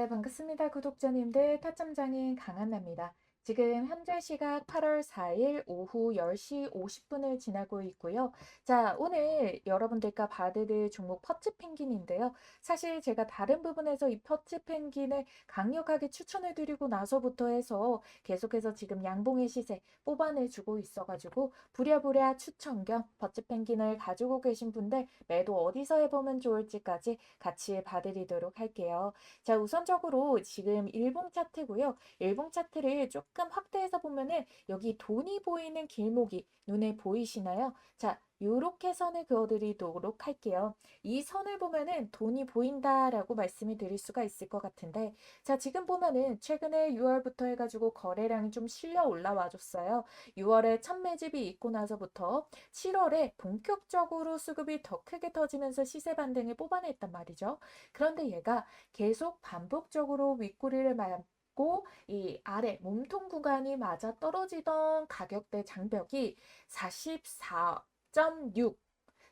네, 반갑습니다. 구독자님들, 타점장인 강한나입니다. 지금 현재 시각 8월 4일 오후 10시 50분을 지나고 있고요. 자, 오늘 여러분들과 봐드릴 종목 퍼치 펭귄인데요. 사실 제가 다른 부분에서 이 퍼치 펭귄을 강력하게 추천해드리고 나서부터 해서 계속해서 지금 양봉의 시세 뽑아내주고 있어가지고 부랴부랴 추천 겸 퍼치 펭귄을 가지고 계신 분들 매도 어디서 해보면 좋을지까지 같이 봐드리도록 할게요. 자, 우선적으로 지금 일봉 차트고요. 일봉 차트를 조금 확대해서 보면은 여기 돈이 보이는 길목이 눈에 보이시나요? 자, 요렇게 선을 그어드리도록 할게요. 이 선을 보면은 돈이 보인다라고 말씀을 드릴 수가 있을 것 같은데, 자, 지금 보면은 최근에 6월부터 해가지고 거래량이 좀 실려 올라와 줬어요. 6월에 첫 매집이 있고 나서부터 7월에 본격적으로 수급이 더 크게 터지면서 시세 반등을 뽑아냈단 말이죠. 그런데 얘가 계속 반복적으로 윗꼬리를 맞고 이 아래 몸통 구간이 맞아 떨어지던 가격대 장벽이 44.6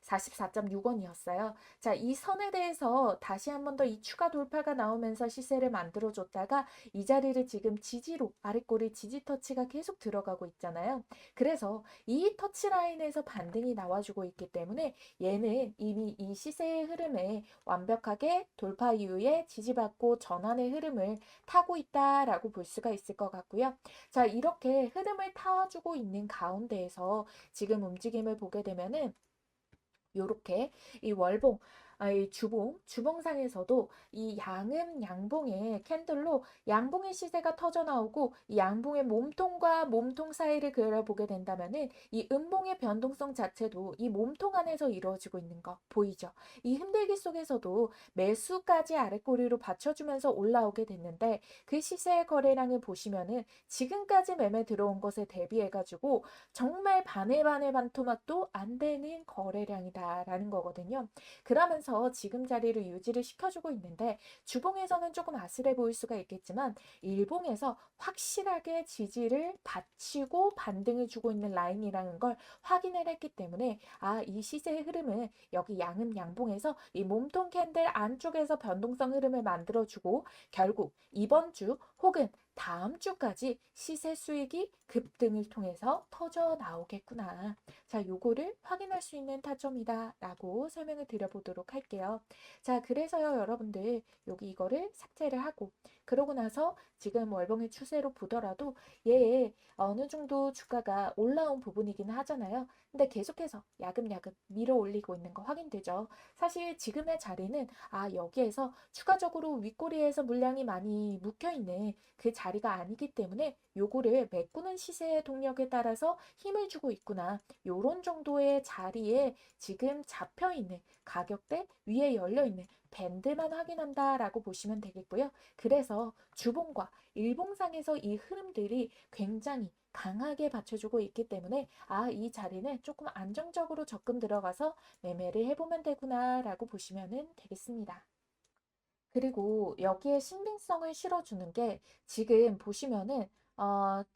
44.6원이었어요. 자, 이 선에 대해서 다시 한 번 더 이 추가 돌파가 나오면서 시세를 만들어줬다가 이 자리를 지금 지지로 아랫꼬리 지지 터치가 계속 들어가고 있잖아요. 그래서 이 터치 라인에서 반등이 나와주고 있기 때문에 얘는 이미 이 시세의 흐름에 완벽하게 돌파 이후에 지지받고 전환의 흐름을 타고 있다라고 볼 수가 있을 것 같고요. 자, 이렇게 흐름을 타주고 있는 가운데에서 지금 움직임을 보게 되면은 요렇게 이 월봉, 이 주봉상에서도 이 양음 양봉의 캔들로 양봉의 시세가 터져 나오고 이 양봉의 몸통과 몸통 사이를 그려보게 된다면은 이 음봉의 변동성 자체도 이 몸통 안에서 이루어지고 있는 거 보이죠? 이 흔들기 속에서도 매수까지 아랫꼬리로 받쳐주면서 올라오게 됐는데 그 시세의 거래량을 보시면은 지금까지 매매 들어온 것에 대비해가지고 정말 반의 반토막도 안 되는 거래량이다라는 거거든요. 그러면서 지금 자리를 유지를 시켜주고 있는데 주봉에서는 조금 아슬해 보일 수가 있겠지만 일봉에서 확실하게 지지를 받치고 반등을 주고 있는 라인이라는 걸 확인을 했기 때문에 이 시세의 흐름은 여기 양음 양봉에서 이 몸통 캔들 안쪽에서 변동성 흐름을 만들어주고 결국 이번 주 혹은 다음 주까지 시세 수익이 급등을 통해서 터져 나오겠구나. 자, 요거를 확인할 수 있는 타점이다 라고 설명을 드려보도록 할게요. 자, 그래서요, 여러분들 여기 이거를 삭제를 하고 그러고 나서 지금 월봉의 추세로 보더라도 얘 어느 정도 주가가 올라온 부분이기는 하잖아요. 근데 계속해서 야금야금 밀어 올리고 있는 거 확인되죠. 사실 지금의 자리는 여기에서 추가적으로 윗꼬리에서 물량이 많이 묵혀있는 그 자리가 아니기 때문에 요거를 메꾸는 시세의 동력에 따라서 힘을 주고 있구나. 요런 정도의 자리에 지금 잡혀있는 가격대 위에 열려있는 밴드만 확인한다라고 보시면 되겠고요. 그래서 주봉과 일봉상에서 이 흐름들이 굉장히 강하게 받쳐주고 있기 때문에 이 자리는 조금 안정적으로 접근 들어가서 매매를 해보면 되구나라고 보시면 되겠습니다. 그리고 여기에 신빙성을 실어주는 게 지금 보시면은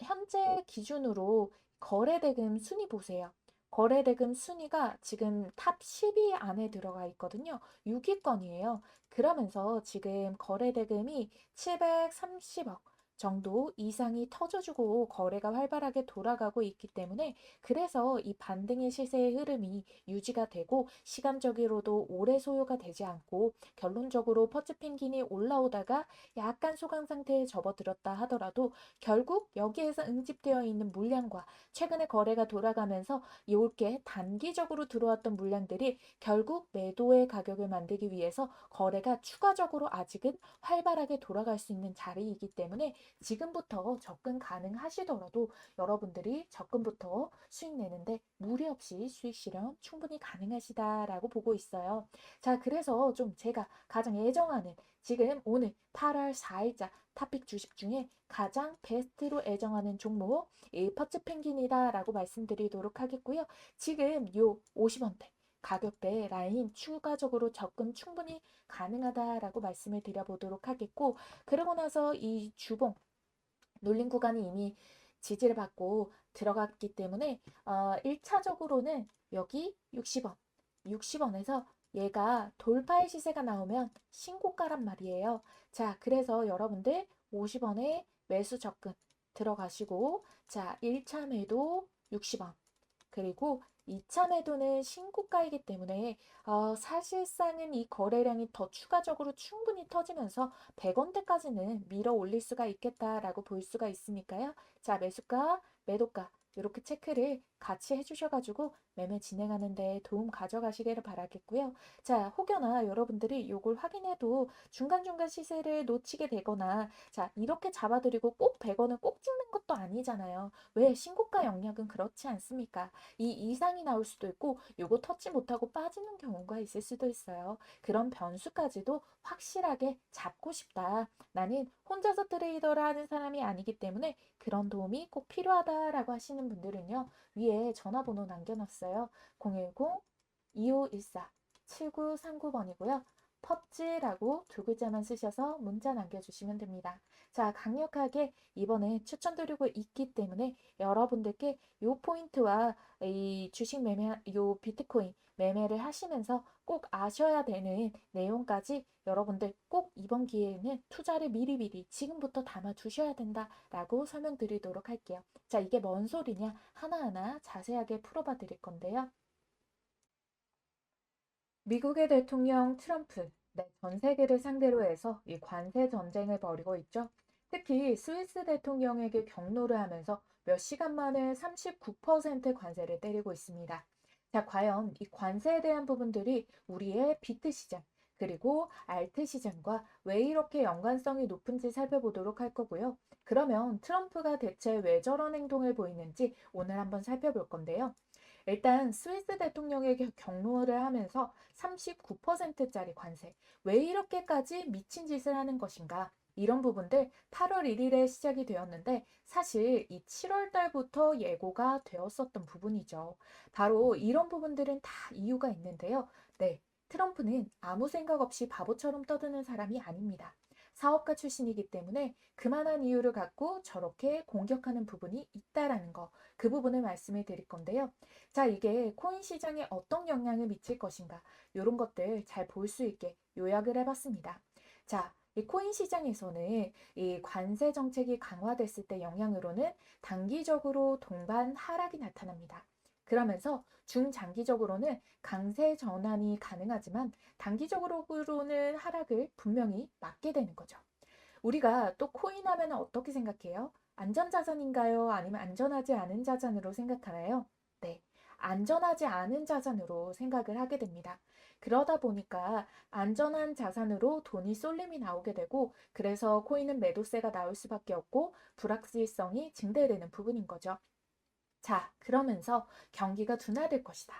현재 기준으로 거래대금 순위 보세요. 거래대금 순위가 지금 탑 10위 안에 들어가 있거든요. 6위권이에요. 그러면서 지금 거래대금이 730억 정도 이상이 터져주고 거래가 활발하게 돌아가고 있기 때문에 그래서 이 반등의 시세의 흐름이 유지가 되고 시간적으로도 오래 소요가 되지 않고 결론적으로 퍼치펭귄이 올라오다가 약간 소강 상태에 접어들었다 하더라도 결국 여기에서 응집되어 있는 물량과 최근에 거래가 돌아가면서 이렇게 단기적으로 들어왔던 물량들이 결국 매도의 가격을 만들기 위해서 거래가 추가적으로 아직은 활발하게 돌아갈 수 있는 자리이기 때문에 지금부터 접근 가능하시더라도 여러분들이 접근부터 수익 내는데 무리 없이 수익 실현 충분히 가능하시다라고 보고 있어요. 자, 그래서 좀 제가 가장 애정하는 지금 오늘 8월 4일자 탑픽 주식 중에 가장 베스트로 애정하는 종목 이 퍼츠펭귄이다라고 말씀드리도록 하겠고요. 지금 요 50원대 가격대 라인 추가적으로 접근 충분히 가능하다라고 말씀을 드려보도록 하겠고 그러고 나서 이 주봉 눌린 구간이 이미 지지를 받고 들어갔기 때문에 1차적으로는 여기 60원 60원에서 얘가 돌파의 시세가 나오면 신고가란 말이에요. 자, 그래서 여러분들 50원에 매수 접근 들어가시고, 자, 1차 매도 60원. 그리고 2차 매도는 신고가이기 때문에 사실상은 이 거래량이 더 추가적으로 충분히 터지면서 100원대까지는 밀어 올릴 수가 있겠다라고 볼 수가 있으니까요. 자, 매수가, 매도가 이렇게 체크를 같이 해주셔가지고 매매 진행하는 데 도움 가져가시기를 바라겠고요. 자, 혹여나 여러분들이 이걸 확인해도 중간중간 시세를 놓치게 되거나 자, 이렇게 잡아드리고 꼭 100원을 꼭 찍는 것도 아니잖아요. 왜 신고가 영역은 그렇지 않습니까? 이 이상이 나올 수도 있고 요거 터치 못하고 빠지는 경우가 있을 수도 있어요. 그런 변수까지도 확실하게 잡고 싶다. 나는 혼자서 트레이더를 하는 사람이 아니기 때문에 그런 도움이 꼭 필요하다라고 하시는 분들은요. 위에 전화번호 남겨놨어요. 010-2514-7939번이고요. 펍지라고 두 글자만 쓰셔서 문자 남겨주시면 됩니다. 자, 강력하게 이번에 추천드리고 있기 때문에 여러분들께 요 포인트와 이 주식 매매, 요 비트코인 매매를 하시면서 꼭 아셔야 되는 내용까지 여러분들 꼭 이번 기회에는 투자를 미리미리 지금부터 담아 두셔야 된다라고 설명드리도록 할게요. 자, 이게 뭔 소리냐? 하나하나 자세하게 풀어봐 드릴 건데요. 미국의 대통령 트럼프, 네, 전 세계를 상대로 해서 이 관세 전쟁을 벌이고 있죠. 특히 스위스 대통령에게 경로를 하면서 몇 시간 만에 39% 관세를 때리고 있습니다. 자, 과연 이 관세에 대한 부분들이 우리의 비트 시장, 그리고 알트 시장과 왜 이렇게 연관성이 높은지 살펴보도록 할 거고요. 그러면 트럼프가 대체 왜 저런 행동을 보이는지 오늘 한번 살펴볼 건데요. 일단 스위스 대통령에게 경로를 하면서 39%짜리 관세. 왜 이렇게까지 미친 짓을 하는 것인가? 이런 부분들 8월 1일에 시작이 되었는데 사실 이 7월 달부터 예고가 되었었던 부분이죠. 바로 이런 부분들은 다 이유가 있는데요. 네, 트럼프는 아무 생각 없이 바보처럼 떠드는 사람이 아닙니다. 사업가 출신이기 때문에 그만한 이유를 갖고 저렇게 공격하는 부분이 있다라는 거, 그 부분을 말씀을 드릴 건데요. 자, 이게 코인 시장에 어떤 영향을 미칠 것인가, 이런 것들 잘 볼 수 있게 요약을 해봤습니다. 자, 이 코인 시장에서는 이 관세 정책이 강화됐을 때 영향으로는 단기적으로 동반 하락이 나타납니다. 그러면서 중장기적으로는 강세 전환이 가능하지만 단기적으로는 하락을 분명히 맞게 되는 거죠. 우리가 또 코인 하면 어떻게 생각해요? 안전자산인가요? 아니면 안전하지 않은 자산으로 생각하나요? 네, 안전하지 않은 자산으로 생각을 하게 됩니다. 그러다 보니까 안전한 자산으로 돈이 쏠림이 나오게 되고 그래서 코인은 매도세가 나올 수밖에 없고 불확실성이 증대되는 부분인 거죠. 자, 그러면서 경기가 둔화될 것이다.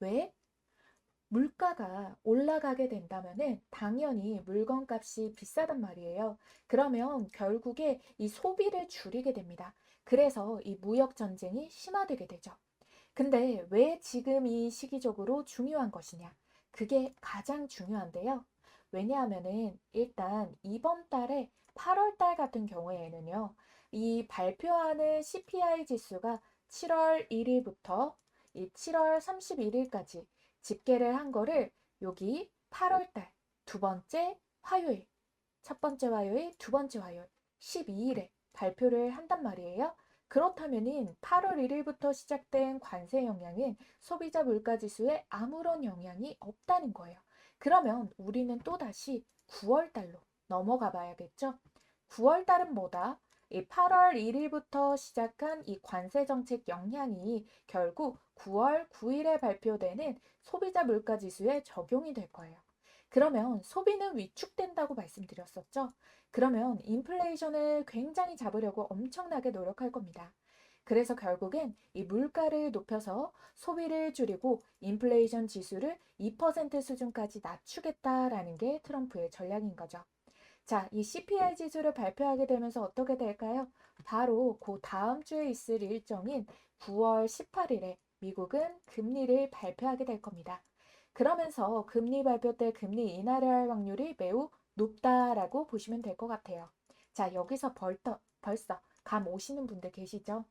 왜? 물가가 올라가게 된다면은 당연히 물건값이 비싸단 말이에요. 그러면 결국에 이 소비를 줄이게 됩니다. 그래서 이 무역 전쟁이 심화되게 되죠. 근데 왜 지금 이 시기적으로 중요한 것이냐? 그게 가장 중요한데요. 왜냐하면은 일단 이번 달에 8월 달 같은 경우에는요. 이 발표하는 CPI 지수가 7월 1일부터 이 7월 31일까지 집계를 한 거를 여기 8월 달 두 번째 화요일, 첫 번째 화요일, 두 번째 화요일 12일에 발표를 한단 말이에요. 그렇다면은 8월 1일부터 시작된 관세 영향은 소비자 물가 지수에 아무런 영향이 없다는 거예요. 그러면 우리는 또다시 9월 달로 넘어가 봐야겠죠? 9월 달은 뭐다? 이 8월 1일부터 시작한 이 관세 정책 영향이 결국 9월 9일에 발표되는 소비자 물가 지수에 적용이 될 거예요. 그러면 소비는 위축된다고 말씀드렸었죠? 그러면 인플레이션을 굉장히 잡으려고 엄청나게 노력할 겁니다. 그래서 결국엔 이 물가를 높여서 소비를 줄이고 인플레이션 지수를 2% 수준까지 낮추겠다라는 게 트럼프의 전략인 거죠. 자, 이 CPI 지수를 발표하게 되면서 어떻게 될까요? 바로 그 다음 주에 있을 일정인 9월 18일에 미국은 금리를 발표하게 될 겁니다. 그러면서 금리 발표 때 금리 인하를 할 확률이 매우 높다라고 보시면 될 것 같아요. 자, 여기서 벌써 감 오시는 분들 계시죠?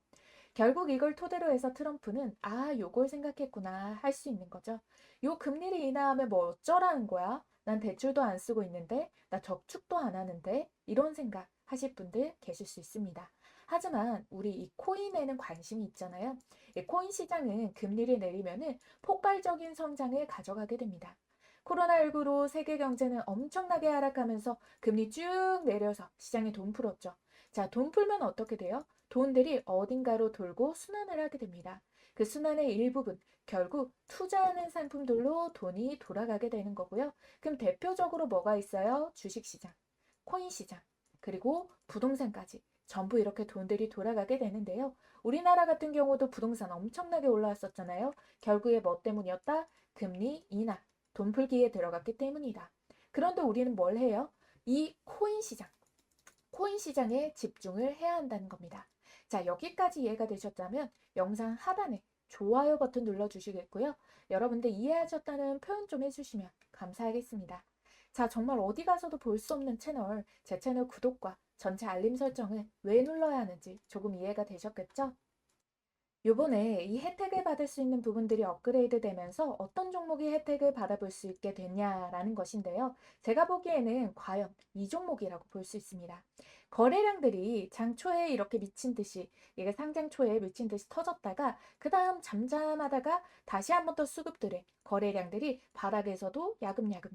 결국 이걸 토대로 해서 트럼프는 아, 요걸 생각했구나 할 수 있는 거죠. 요 금리를 인하하면 뭐 어쩌라는 거야? 난 대출도 안 쓰고 있는데, 나 저축도 안 하는데, 이런 생각 하실 분들 계실 수 있습니다. 하지만 우리 이 코인에는 관심이 있잖아요. 이 코인 시장은 금리를 내리면은 폭발적인 성장을 가져가게 됩니다. 코로나19로 세계 경제는 엄청나게 하락하면서 금리 쭉 내려서 시장에 돈 풀었죠. 자, 돈 풀면 어떻게 돼요? 돈들이 어딘가로 돌고 순환을 하게 됩니다. 그 순환의 일부분, 결국 투자하는 상품들로 돈이 돌아가게 되는 거고요. 그럼 대표적으로 뭐가 있어요? 주식시장, 코인시장, 그리고 부동산까지. 전부 이렇게 돈들이 돌아가게 되는데요. 우리나라 같은 경우도 부동산 엄청나게 올라왔었잖아요. 결국에 뭐 때문이었다? 금리 인하, 돈 풀기에 들어갔기 때문이다. 그런데 우리는 뭘 해요? 이 코인 시장에 집중을 해야 한다는 겁니다. 자, 여기까지 이해가 되셨다면 영상 하단에 좋아요 버튼 눌러주시겠고요. 여러분들 이해하셨다는 표현 좀 해주시면 감사하겠습니다. 자, 정말 어디 가서도 볼 수 없는 채널, 제 채널 구독과 전체 알림 설정을 왜 눌러야 하는지 조금 이해가 되셨겠죠? 요번에 이 혜택을 받을 수 있는 부분들이 업그레이드 되면서 어떤 종목이 혜택을 받아볼 수 있게 됐냐라는 것인데요. 제가 보기에는 과연 이 종목이라고 볼 수 있습니다. 거래량들이 장 초에 이렇게 미친 듯이, 이게 상장 초에 미친 듯이 터졌다가 그 다음 잠잠하다가 다시 한번 또 수급들의 거래량들이 바닥에서도 야금야금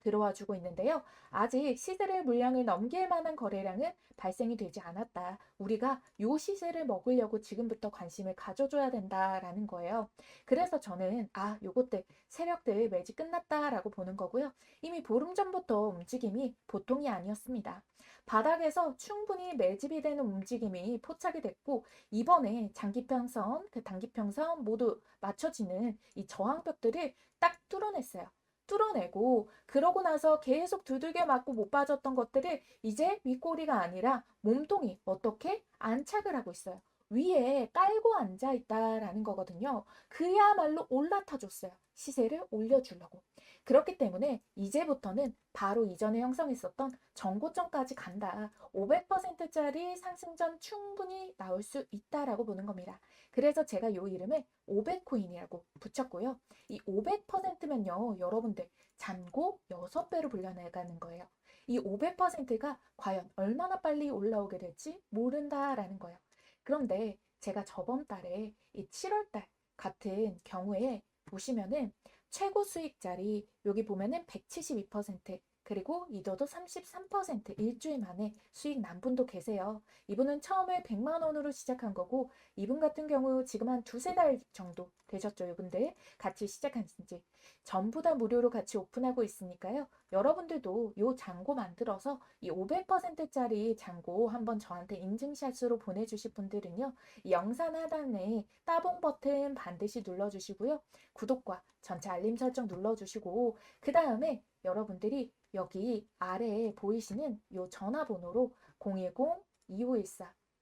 들어와 주고 있는데요. 아직 시세를 물량을 넘길 만한 거래량은 발생이 되지 않았다. 우리가 요 시세를 먹으려고 지금부터 관심을 가져줘야 된다라는 거예요. 그래서 저는 아, 요것들 세력들 매집 끝났다라고 보는 거고요. 이미 보름 전부터 움직임이 보통이 아니었습니다. 바닥에서 충분히 매집이 되는 움직임이 포착이 됐고 이번에 장기평선, 그 단기평선 모두 맞춰지는 이 저항벽들을 딱 뚫어냈어요. 뚫어내고 그러고 나서 계속 두들겨 맞고 못 빠졌던 것들을 이제 윗꼬리가 아니라 몸통이 어떻게 안착을 하고 있어요. 위에 깔고 앉아 있다라는 거거든요. 그야말로 올라타 줬어요. 시세를 올려주려고. 그렇기 때문에 이제부터는 바로 이전에 형성했었던 전고점까지 간다. 500%짜리 상승전 충분히 나올 수 있다라고 보는 겁니다. 그래서 제가 요 이름을 500코인이라고 붙였고요. 이 500%면요, 여러분들 잔고 6배로 불려나가는 거예요. 이 500%가 과연 얼마나 빨리 올라오게 될지 모른다라는 거예요. 그런데 제가 저번 달에 이 7월 달 같은 경우에 보시면은 최고 수익자리 여기 보면은 172%, 그리고 이더도 33% 일주일 만에 수익 난 분도 계세요. 이분은 처음에 100만 원으로 시작한 거고 이분 같은 경우 지금 한 두세 달 정도 되셨죠, 이분들. 같이 시작한 지. 전부 다 무료로 같이 오픈하고 있으니까요. 여러분들도 요 잔고 만들어서 이 500%짜리 잔고 한번 저한테 인증샷으로 보내주실 분들은요. 이 영상 하단에 따봉 버튼 반드시 눌러주시고요. 구독과 전체 알림 설정 눌러주시고 그 다음에 여러분들이 여기 아래에 보이시는 요 전화번호로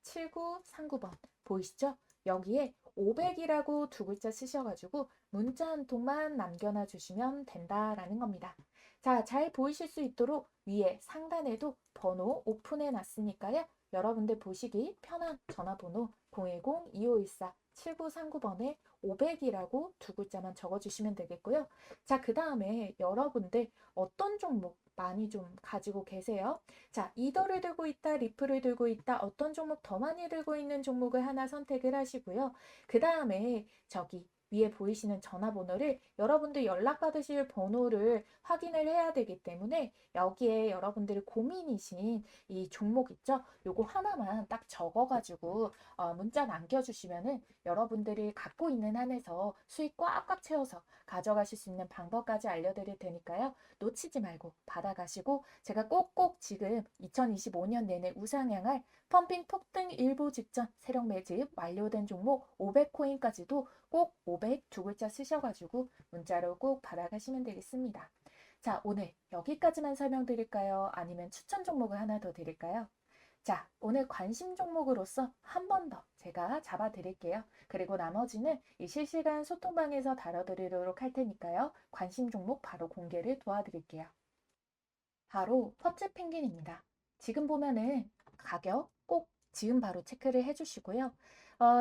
010-2514-7939번 보이시죠? 여기에 500이라고 두 글자 쓰셔가지고 문자 한 통만 남겨놔 주시면 된다라는 겁니다. 자, 잘 보이실 수 있도록 위에 상단에도 번호 오픈해 놨으니까요. 여러분들 보시기 편한 전화번호 010-2514-7939번에 500이라고 두 글자만 적어주시면 되겠고요. 자, 그 다음에 여러분들 어떤 종목 많이 좀 가지고 계세요? 자, 이더를 들고 있다, 리플을 들고 있다, 어떤 종목 더 많이 들고 있는 종목을 하나 선택을 하시고요. 그 다음에 저기 위에 보이시는 전화번호를 여러분들 연락받으실 번호를 확인을 해야 되기 때문에 여기에 여러분들이 고민이신 이 종목 있죠? 요거 하나만 딱 적어가지고 문자 남겨주시면은 여러분들이 갖고 있는 한에서 수익 꽉꽉 채워서 가져가실 수 있는 방법까지 알려드릴 테니까요. 놓치지 말고 받아가시고 제가 꼭꼭 지금 2025년 내내 우상향할 펌핑 폭등 일보 직전 세력 매집 완료된 종목 500코인까지도 꼭 500 두 글자 쓰셔가지고 문자로 꼭 받아가시면 되겠습니다. 자, 오늘 여기까지만 설명드릴까요? 아니면 추천 종목을 하나 더 드릴까요? 자, 오늘 관심 종목으로서 한 번 더 제가 잡아드릴게요. 그리고 나머지는 이 실시간 소통방에서 다뤄드리도록 할 테니까요. 관심 종목 바로 공개를 도와드릴게요. 바로 퍼츠 펭귄입니다. 지금 보면은 가격 꼭 지금 바로 체크를 해주시고요.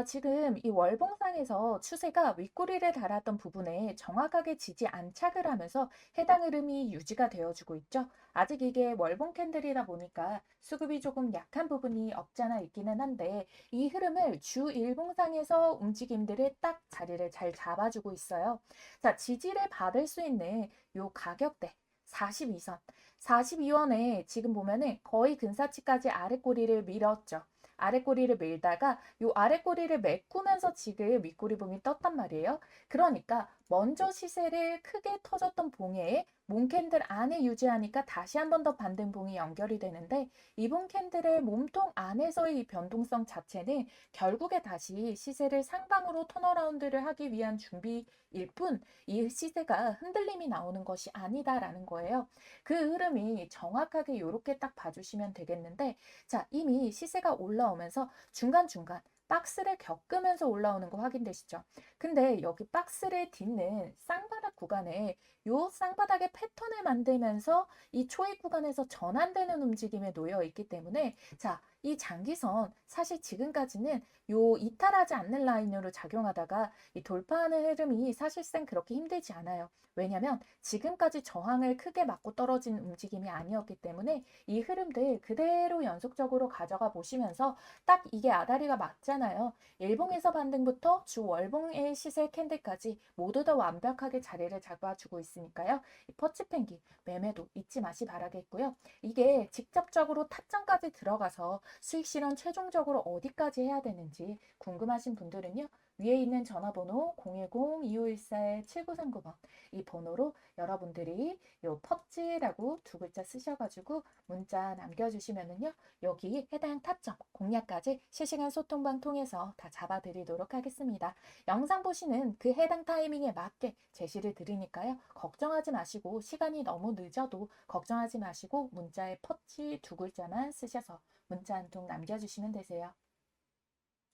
지금 이 월봉상에서 추세가 윗꼬리를 달았던 부분에 정확하게 지지 안착을 하면서 해당 흐름이 유지가 되어주고 있죠. 아직 이게 월봉 캔들이다 보니까 수급이 조금 약한 부분이 없지 않아 있기는 한데 이 흐름을 주 일봉상에서 움직임들이 딱 자리를 잘 잡아주고 있어요. 자, 지지를 받을 수 있는 요 가격대 42선, 42원에 지금 보면은 거의 근사치까지 아랫꼬리를 밀었죠. 아랫꼬리를 밀다가 요 아랫꼬리를 메꾸면서 지금 윗꼬리 봉이 떴단 말이에요. 그러니까 먼저 시세를 크게 터졌던 봉에 몽캔들 안에 유지하니까 다시 한 번 더 반등봉이 연결이 되는데 이 봉캔들의 몸통 안에서의 이 변동성 자체는 결국에 다시 시세를 상방으로 턴어라운드를 하기 위한 준비일 뿐 이 시세가 흔들림이 나오는 것이 아니다라는 거예요. 그 흐름이 정확하게 이렇게 딱 봐주시면 되겠는데 자, 이미 시세가 올라오면서 중간중간 박스를 겪으면서 올라오는 거 확인되시죠? 근데 여기 박스를 딛는 쌍바닥 구간에 요 쌍바닥의 패턴을 만들면서 이 초입 구간에서 전환되는 움직임에 놓여 있기 때문에 자, 이 장기선 사실 지금까지는 요 이탈하지 않는 라인으로 작용하다가 이 돌파하는 흐름이 사실상 그렇게 힘들지 않아요. 왜냐면 지금까지 저항을 크게 맞고 떨어진 움직임이 아니었기 때문에 이 흐름들 그대로 연속적으로 가져가 보시면서 딱 이게 아다리가 맞잖아요. 일봉에서 반등부터 주 월봉의 시세 캔들까지 모두 다 완벽하게 자리를 잡아주고 있으니까요. 이 퍼치pen기 매매도 잊지 마시 바라겠고요. 이게 직접적으로 타점까지 들어가서 수익 실현 최종적으로 어디까지 해야 되는지 궁금하신 분들은요. 위에 있는 전화번호 010-2514-7939번 이 번호로 여러분들이 요 펍지라고 두 글자 쓰셔가지고 문자 남겨주시면은요. 여기 해당 타점 공략까지 실시간 소통방 통해서 다 잡아드리도록 하겠습니다. 영상 보시는 그 해당 타이밍에 맞게 제시를 드리니까요. 걱정하지 마시고 시간이 너무 늦어도 걱정하지 마시고 문자에 펍지 두 글자만 쓰셔서 문자 한 통 남겨주시면 되세요.